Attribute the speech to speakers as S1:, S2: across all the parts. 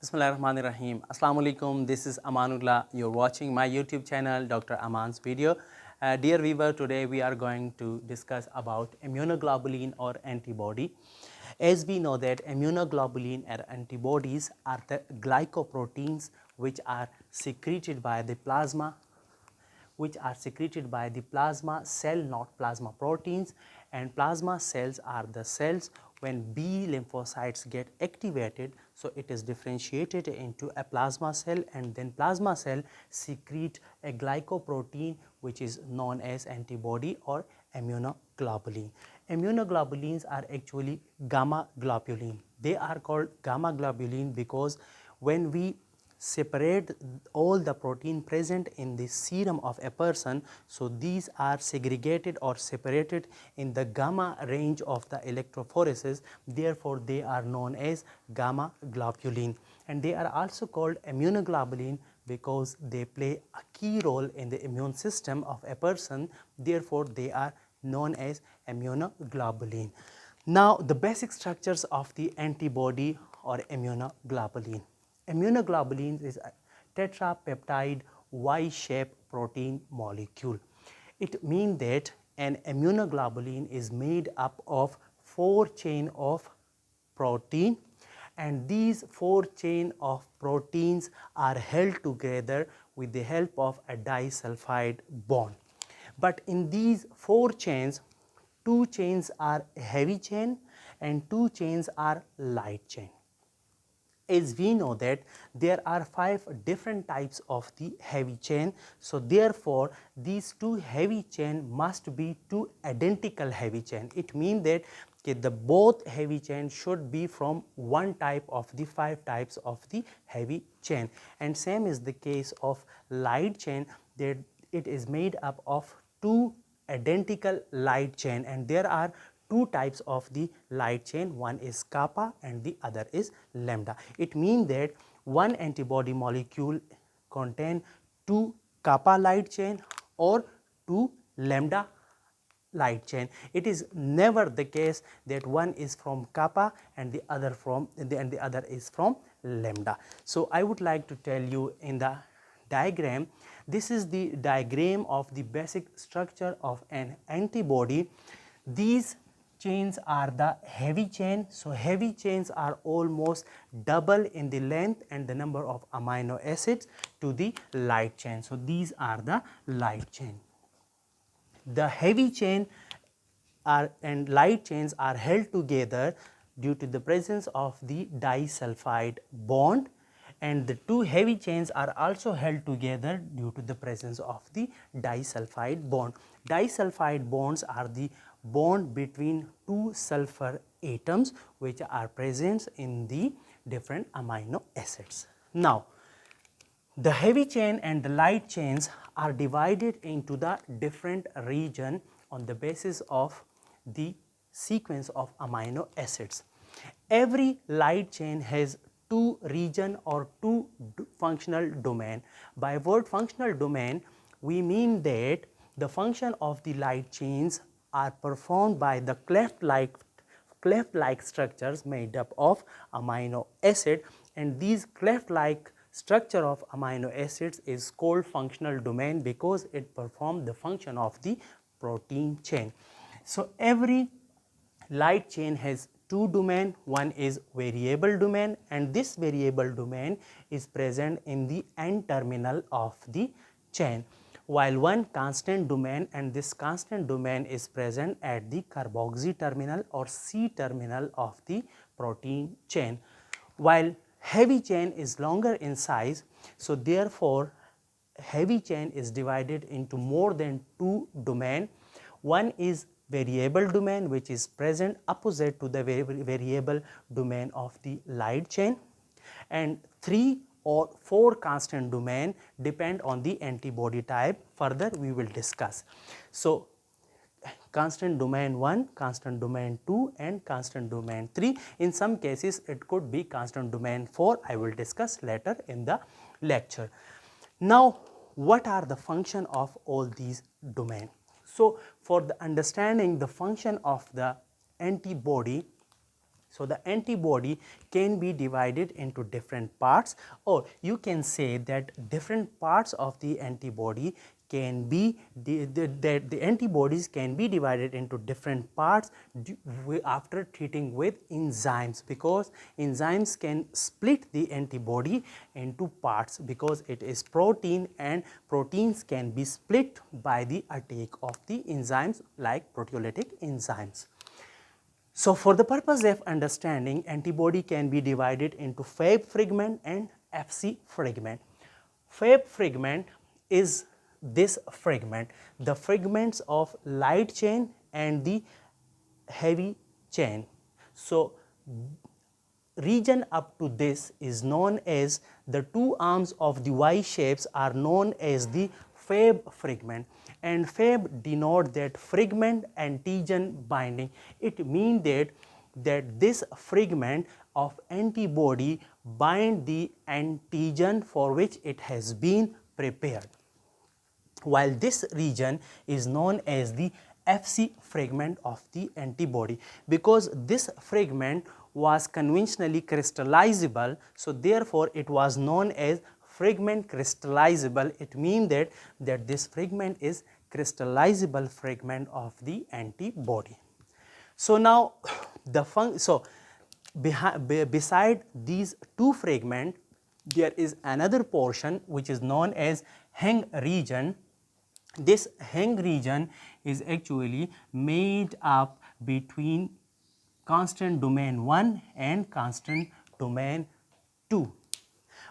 S1: Bismillahirrahmanirrahim. Assalamu alaikum. This is Amanullah. You're watching my YouTube channel, Dr. Aman's video. Dear viewer, today we are going to discuss about immunoglobulin or antibody. As we know that immunoglobulin or antibodies are the glycoproteins which are secreted by the plasma cell, not plasma proteins, and plasma cells are the cells when B lymphocytes get activated, so it is differentiated into a plasma cell, and then plasma cell secrete a glycoprotein which is known as antibody or immunoglobulin. Immunoglobulins are actually gamma globulin. They are called gamma globulin because when we separate all the protein present in the serum of a person, so these are segregated or separated in the gamma range of the electrophoresis, therefore they are known as gamma globulin, and they are also called immunoglobulin because they play a key role in the immune system of a person, therefore they are known as immunoglobulin. Now the basic structures of the antibody or immunoglobulin. Immunoglobulin is a tetrapeptide Y-shaped protein molecule. It means that an immunoglobulin is made up of 4 chains of protein, and these 4 chains of proteins are held together with the help of a disulfide bond. But in these 4 chains, 2 chains are heavy chain and 2 chains are light chain. As we know that there are 5 different types of the heavy chain, so therefore these 2 heavy chain must be 2 identical heavy chain. It means that the both heavy chain should be from one type of the 5 types of the heavy chain, and same is the case of light chain, that it is made up of 2 identical light chain, and there are 2 types of the light chain, one is kappa and the other is lambda. It means that one antibody molecule contain 2 kappa light chain or 2 lambda light chain. It is never the case that one is from kappa and the other is from lambda. So I would like to tell you in the diagram, this is the diagram of the basic structure of an antibody. These chains are the heavy chain, so heavy chains are almost double in the length and the number of amino acids to the light chain, so these are the light chain. The heavy chain and light chains are held together due to the presence of the disulfide bond, and the 2 heavy chains are also held together due to the presence of the disulfide bond. Disulfide bonds are the bond between 2 sulfur atoms which are present in the different amino acids. Now, the heavy chain and the light chains are divided into the different region on the basis of the sequence of amino acids. Every light chain has 2 region or 2 functional domain. By word functional domain, we mean that the function of the light chains are performed by the cleft-like structures made up of amino acid, and these cleft-like structure of amino acids is called functional domain because it performs the function of the protein chain. So every light chain has 2 domain, one is variable domain, and this variable domain is present in the N terminal of the chain, while one constant domain, and this constant domain is present at the carboxy terminal or C terminal of the protein chain. While heavy chain is longer in size, so therefore heavy chain is divided into more than 2 domain. One is variable domain which is present opposite to the variable domain of the light chain, and 3 or 4 constant domain depend on the antibody type. Further we will discuss. So constant domain 1, constant domain 2 and constant domain 3. In some cases it could be constant domain 4. I will discuss later in the lecture. Now what are the function of all these domain? So for the understanding the function of the antibody, So the antibody can be divided into different parts, or you can say that different parts of the antibody can be the antibodies can be divided into different parts after treating with enzymes, because enzymes can split the antibody into parts because it is protein, and proteins can be split by the uptake of the enzymes like proteolytic enzymes. So for the purpose of understanding, antibody can be divided into Fab fragment and FC fragment. Fab fragment is this fragment, the fragments of light chain and the heavy chain. So region up to this is known as the two arms of the Y shapes are known as the Fab fragment, and Fab denote that fragment antigen binding. It means that this fragment of antibody bind the antigen for which it has been prepared, while this region is known as the FC fragment of the antibody, because this fragment was conventionally crystallizable, so therefore it was known as fragment crystallizable. It means that this fragment is crystallizable fragment of the antibody. So now beside these two fragments, there is another portion which is known as hang region. This hang region is actually made up between constant domain 1 and constant domain 2.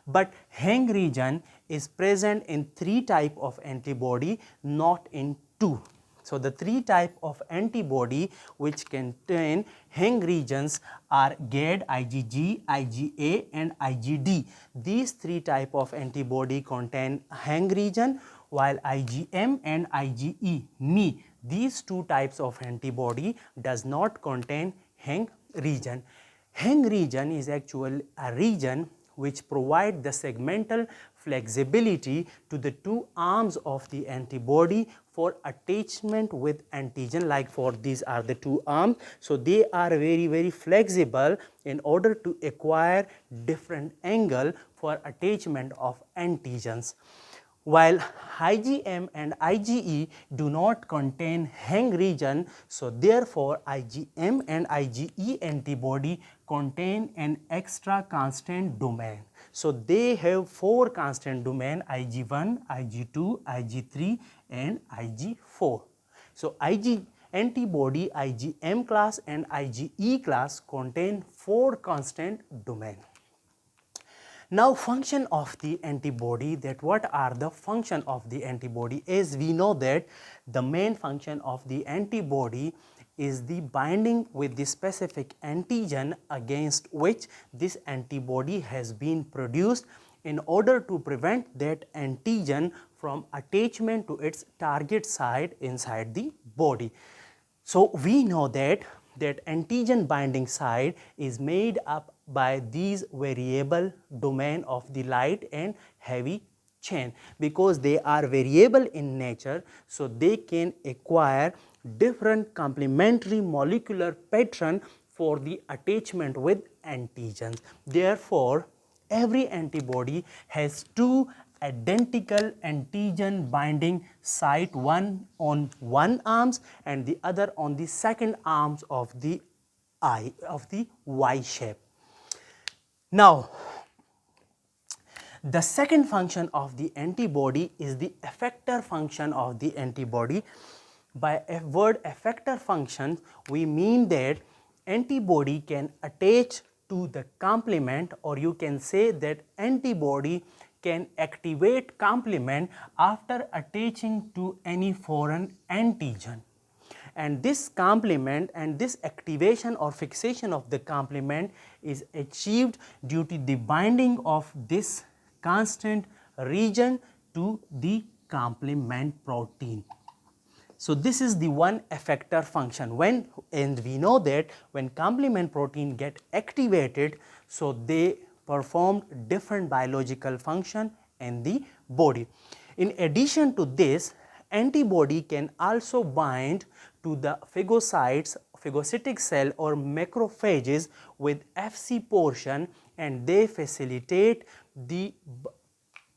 S1: But hang region is present in 3 type of antibody, not in 2. So the 3 type of antibody which contain hang regions are GAD, IgG, IgA and IgD. These 3 type of antibody contain hang region, while IgM and IgE, me, these 2 types of antibody does not contain hang region. Hang region is actually a region which provide the segmental flexibility to the 2 arms of the antibody for attachment with antigen, like for these are the 2 arms. So they are very flexible in order to acquire different angle for attachment of antigens. While IgM and IgE do not contain hang region, so therefore IgM and IgE antibody contain an extra constant domain. So they have 4 constant domain: Ig1, Ig2, Ig3 and Ig4. So antibody IgM class and IgE class contain 4 constant domain. Now function of the antibody, that what are the function of the antibody? As we know that the main function of the antibody is the binding with the specific antigen against which this antibody has been produced, in order to prevent that antigen from attachment to its target site inside the body. So we know that antigen binding site is made up by these variable domain of the light and heavy chain. Because they are variable in nature, so they can acquire different complementary molecular pattern for the attachment with antigens. Therefore, every antibody has 2 identical antigen binding site, one on one arms and the other on the second arms of the Y shape. Now, the second function of the antibody is the effector function of the antibody. By a word effector function, we mean that antibody can attach to the complement, or you can say that antibody can activate complement after attaching to any foreign antigen. And this complement and this activation or fixation of the complement is achieved due to the binding of this constant region to the complement protein. So this is the one effector function. And we know that when complement protein get activated, so they perform different biological function in the body. In addition to this, antibody can also bind to the phagocytes phagocytic cell or macrophages with FC portion, and they facilitate the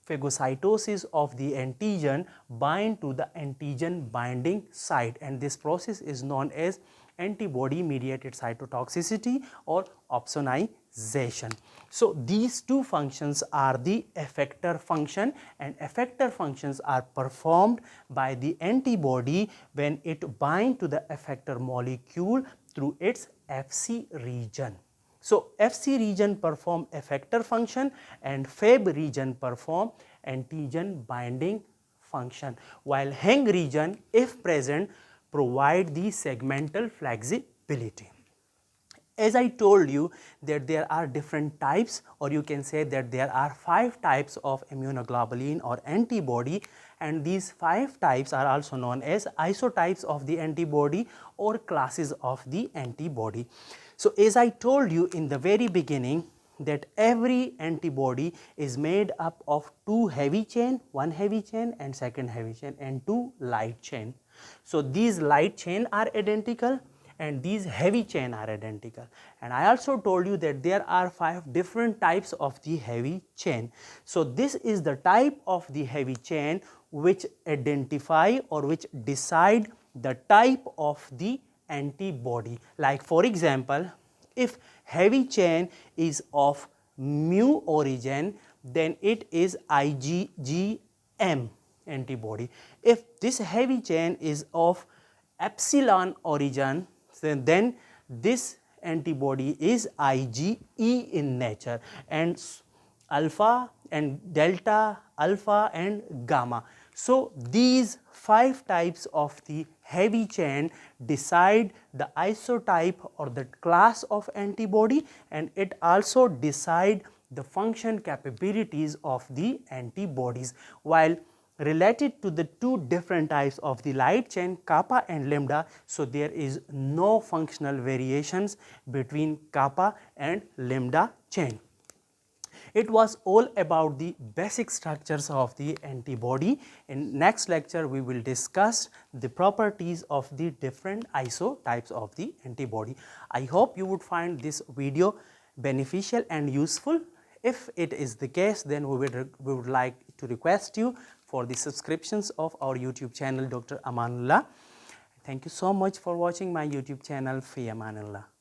S1: phagocytosis of the antigen bind to the antigen binding site, and this process is known as antibody mediated cytotoxicity or opsonization. So these two functions are the effector function, and effector functions are performed by the antibody when it binds to the effector molecule through its FC region. So FC region perform effector function and Fab region perform antigen binding function, while Heng region, if present, provide the segmental flexibility. As I told you that there are different types, or you can say that there are 5 types of immunoglobulin or antibody, and these 5 types are also known as isotypes of the antibody or classes of the antibody. So as I told you in the very beginning that every antibody is made up of 2 heavy chain, 1 heavy chain and second heavy chain, and 2 light chain. So these light chain are identical and these heavy chain are identical, and I also told you that there are 5 different types of the heavy chain. So this is the type of the heavy chain which identify or which decide the type of the antibody. Like for example, if heavy chain is of mu origin, then it is IgM antibody. If this heavy chain is of epsilon origin, then this antibody is IgE in nature, and alpha and delta, alpha and gamma. So these 5 types of the heavy chain decide the isotype or the class of antibody, and it also decide the function capabilities of the antibodies, while related to the 2 different types of the light chain, kappa and lambda, so there is no functional variations between kappa and lambda chain. It was all about the basic structures of the antibody. In next lecture, we will discuss the properties of the different isotypes of the antibody. I hope you would find this video beneficial and useful. If it is the case, then we would like to request you for the subscriptions of our YouTube channel, Dr. Amanullah. Thank you so much for watching my YouTube channel, Fi Amanullah.